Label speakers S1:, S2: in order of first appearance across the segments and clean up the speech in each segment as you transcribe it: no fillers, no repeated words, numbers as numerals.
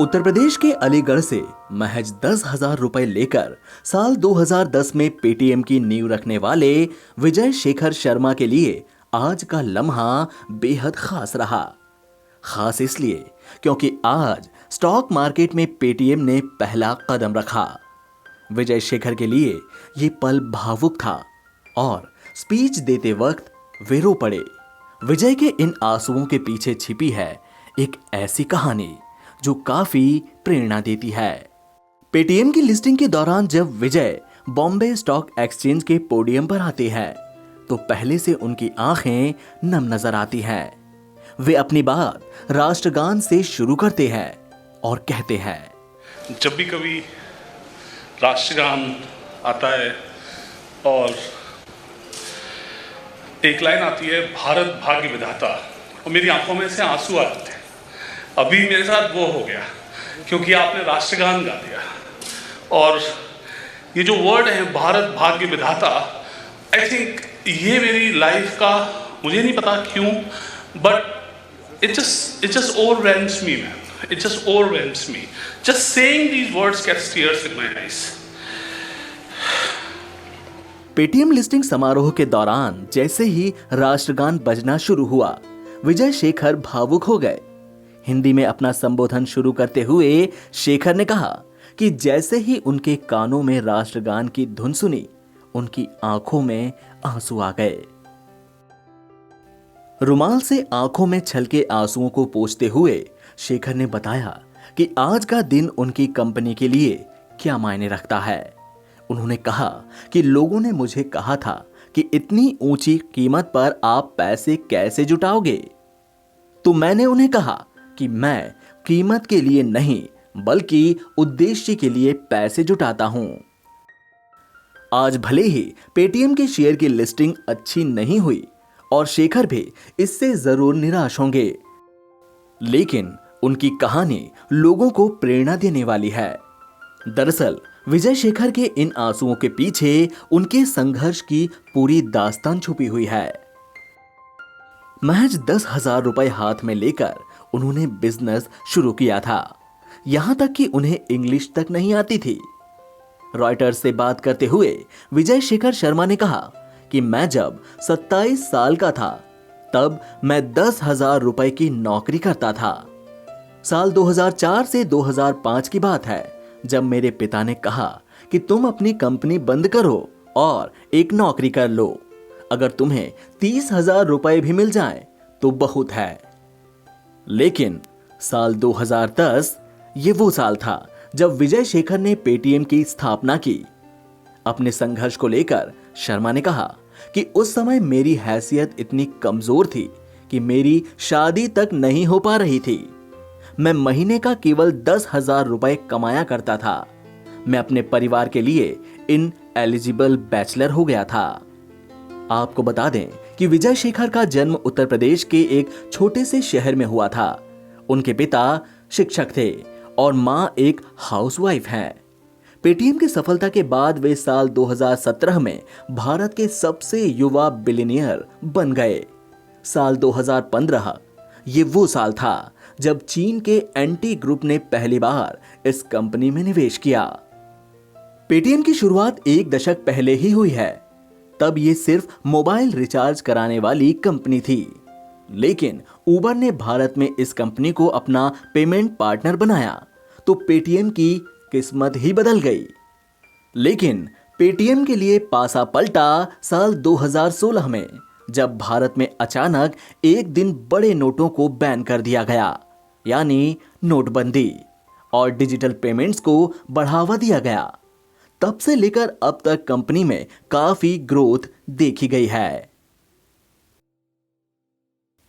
S1: उत्तर प्रदेश के अलीगढ़ से महज 10,000 रुपए लेकर साल 2010 में पेटीएम की नींव रखने वाले विजय शेखर शर्मा के लिए आज का लम्हा बेहद खास रहा। खास इसलिए क्योंकि आज स्टॉक मार्केट में पेटीएम ने पहला कदम रखा। विजय शेखर के लिए ये पल भावुक था और स्पीच देते वक्त वे रो पड़े। विजय के इन आंसुओं के पीछे छिपी है एक ऐसी कहानी जो काफी प्रेरणा देती है। पेटीएम की लिस्टिंग के दौरान जब विजय बॉम्बे स्टॉक एक्सचेंज के पोडियम पर आते हैं तो पहले से उनकी आंखें नम नजर आती हैं। वे अपनी बात राष्ट्रगान से शुरू करते हैं और कहते हैं,
S2: जब भी कभी राष्ट्रगान आता है और एक लाइन आती है, भारत भाग्य विधाता, और मेरी आंखों में से आंसू आ जाते हैं। अभी मेरे साथ वो हो गया क्योंकि आपने राष्ट्रगान गा दिया। और ये जो वर्ड है भारत भाग्य विधाता, आई थिंक ये मेरी लाइफ का, मुझे नहीं पता क्यों, but it just overwhelms me, man. It just overwhelms me. Just saying these words gets tears in my eyes.
S1: Paytm listing समारोह के दौरान जैसे ही राष्ट्रगान बजना शुरू हुआ, विजय शेखर भावुक हो गए। हिंदी में अपना संबोधन शुरू करते हुए शेखर ने कहा कि जैसे ही उनके कानों में राष्ट्रगान की धुन सुनी, उनकी आंखों में आंसू आ गए। रुमाल से आंखों में छलके आंसुओं को पोंछते हुए शेखर ने बताया कि आज का दिन उनकी कंपनी के लिए क्या मायने रखता है। उन्होंने कहा कि लोगों ने मुझे कहा था कि इतनी ऊंची कीमत पर आप पैसे कैसे जुटाओगे, तो मैंने उन्हें कहा कि मैं कीमत के लिए नहीं बल्कि उद्देश्य के लिए पैसे जुटाता हूं। आज भले ही पेटीएम के शेयर की लिस्टिंग अच्छी नहीं हुई और शेखर भी इससे जरूर निराश होंगे, लेकिन उनकी कहानी लोगों को प्रेरणा देने वाली है। दरअसल विजय शेखर के इन आंसुओं के पीछे उनके संघर्ष की पूरी दास्तान छुपी हुई है। महज 10,000 रुपए हाथ में लेकर उन्होंने बिजनेस शुरू किया था, यहां तक कि उन्हें इंग्लिश तक नहीं आती थी। रॉयटर्स से बात करते हुए विजय शेखर शर्मा ने कहा कि मैं जब 27 साल का था तब मैं 10,000 रुपए की नौकरी करता था। साल 2004 से 2005 की बात है जब मेरे पिता ने कहा कि तुम अपनी कंपनी बंद करो और एक नौकरी कर लो, अगर तुम्हें 30,000 रुपए भी मिल जाएं तो बहुत है। लेकिन साल 2010 ये वो साल था जब विजय शेखर ने पेटीएम की स्थापना की। अपने संघर्ष को लेकर शर्मा ने कहा कि उस समय मेरी हैसियत इतनी कमजोर थी कि मेरी शादी तक नहीं हो पा रही थी। मैं महीने का केवल 10,000 रुपए कमाया करता था। मैं अपने परिवार के लिए इन एलिजिबल बैचलर हो गया था। आपको बता दें कि विजय शेखर का जन्म उत्तर प्रदेश के एक छोटे से शहर में हुआ था। उनके पिता शिक्षक थे और मां एक हाउसवाइफ हैं। पेटीएम की सफलता के बाद वे साल 2017 में भारत के सबसे युवा बिलियनियर बन गए। साल 2015 ये वो साल था जब चीन के एंटी ग्रुप ने पहली बार इस कंपनी में निवेश किया। पेटीएम की शुरुआत एक दशक पहले ही हुई है। तब ये सिर्फ मोबाइल रिचार्ज कराने वाली कंपनी थी, लेकिन उबर ने भारत में इस कंपनी को अपना पेमेंट पार्टनर बनाया तो पेटीएम की किस्मत ही बदल गई। लेकिन पेटीएम के लिए पासा पलटा साल 2016 में जब भारत में अचानक एक दिन बड़े नोटों को बैन कर दिया गया, यानी नोटबंदी, और डिजिटल पेमेंट्स को बढ़ावा दिया गया। तब से लेकर अब तक कंपनी में काफी ग्रोथ देखी गई है।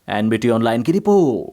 S1: एनबीटी ऑनलाइन की रिपोर्ट।